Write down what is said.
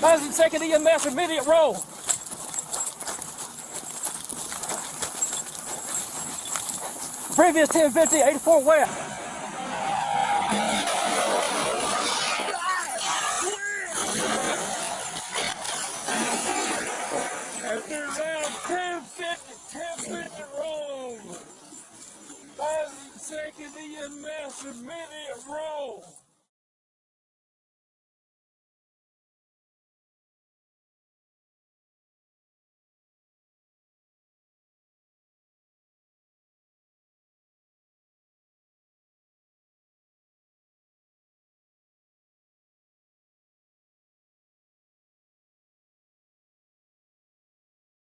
1002nd EMS, immediate roll. Previous 1050, 84 West. After around 1050 roll. 1002nd EMS, immediate roll.